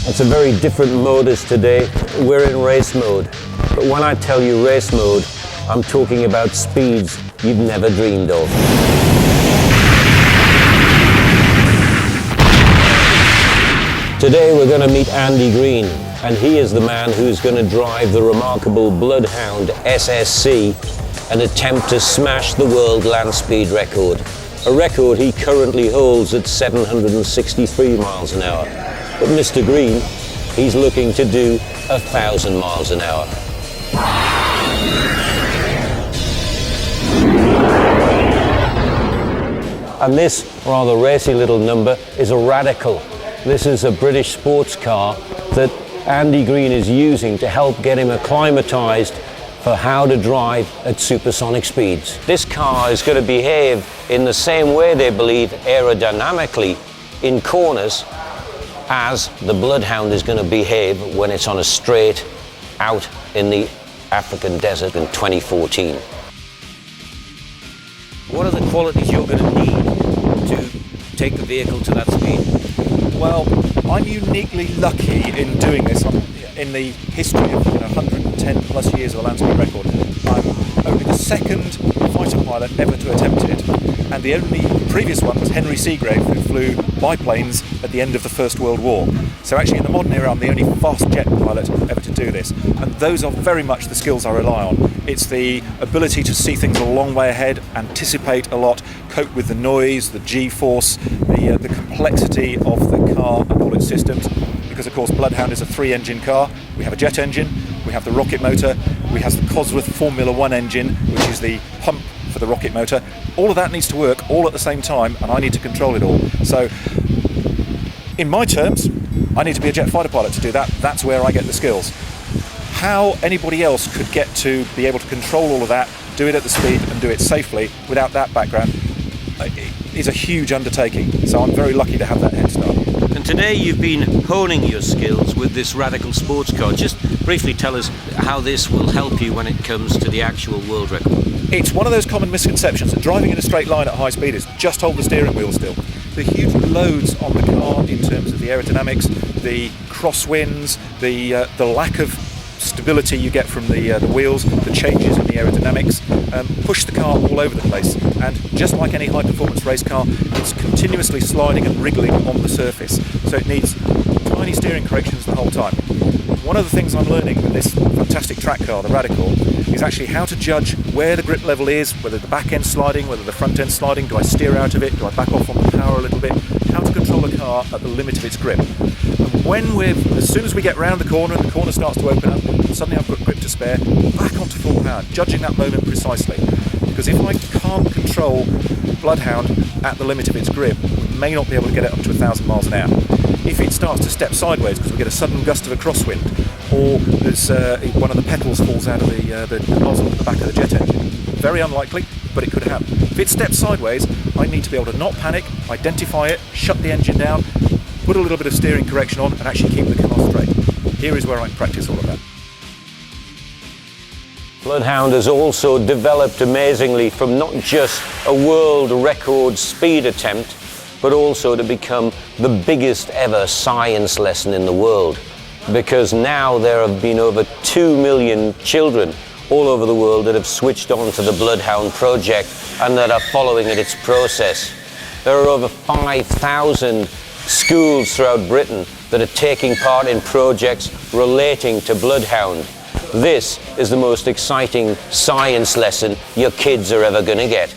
It's a very different mode as today. We're in race mode. But when I tell you race mode, I'm talking about speeds you've never dreamed of. Today we're going to meet Andy Green, and he is the man who's going to drive the remarkable Bloodhound SSC and attempt to smash the world land speed record. A record he currently holds at 763 miles an hour. But Mr. Green, he's looking to do 1,000 miles an hour. And this rather racy little number is a Radical. This is a British sports car that Andy Green is using to help get him acclimatized for how to drive at supersonic speeds. This car is going to behave in the same way, they believe, aerodynamically in corners as the Bloodhound is going to behave when it's on a straight out in the African desert in 2014. What are the qualities you're going to need to take the vehicle to that speed? Well, I'm uniquely lucky in doing this. In the history of 110 plus years of the land speed record, I'm only the second fighter pilot ever to attempt it, and the only previous one was Henry Seagrave, who flew biplanes at the end of the First World War. So actually in the modern era I'm the only fast jet pilot ever to do this, and those are very much the skills I rely on. It's the ability to see things a long way ahead, anticipate a lot, cope with the noise, the G-force, the complexity of the car and all its systems. Because of course Bloodhound is a 3-engine car. We have a jet engine, we have the rocket motor, we have the Cosworth Formula 1 engine, which is the pump for the rocket motor. All of that needs to work all at the same time, and I need to control it all. So in my terms, I need to be a jet fighter pilot to do that. That's where I get the skills. How anybody else could get to be able to control all of that, do it at the speed and do it safely without that background is a huge undertaking. So I'm very lucky to have that head start. And today you've been honing your skills with this Radical sports car. Just briefly tell us how this will help you when it comes to the actual world record. It's one of those common misconceptions that driving in a straight line at high speed is just hold the steering wheel still. The huge loads on the car in terms of the aerodynamics, the crosswinds, the lack of stability you get from the wheels, the changes in the aerodynamics, push the car all over the place. And just like any high-performance race car, it's continuously sliding and wriggling on the surface. So it needs tiny steering corrections the whole time. One of the things I'm learning with this fantastic track car, the Radical, is actually how to judge where the grip level is, whether the back end's sliding, whether the front end's sliding, do I steer out of it, do I back off on the power a little bit, how to control the car at the limit of its grip. And as soon as we get round the corner and the corner starts to open up, suddenly I've got grip to spare, back onto full power, judging that moment precisely. Because if I can't control Bloodhound at the limit of its grip, we may not be able to get it up to 1,000 miles an hour. If it starts to step sideways because we get a sudden gust of a crosswind, or there's one of the petals falls out of the nozzle at the back of the jet engine, very unlikely, but it could happen. If it steps sideways, I need to be able to not panic, identify it, shut the engine down, put a little bit of steering correction on, and actually keep the car straight. Here is where I practice all of that. Bloodhound has also developed amazingly from not just a world record speed attempt, but also to become the biggest ever science lesson in the world. Because now there have been over 2 million children all over the world that have switched on to the Bloodhound project and that are following its process. There are over 5,000 schools throughout Britain that are taking part in projects relating to Bloodhound. This is the most exciting science lesson your kids are ever going to get.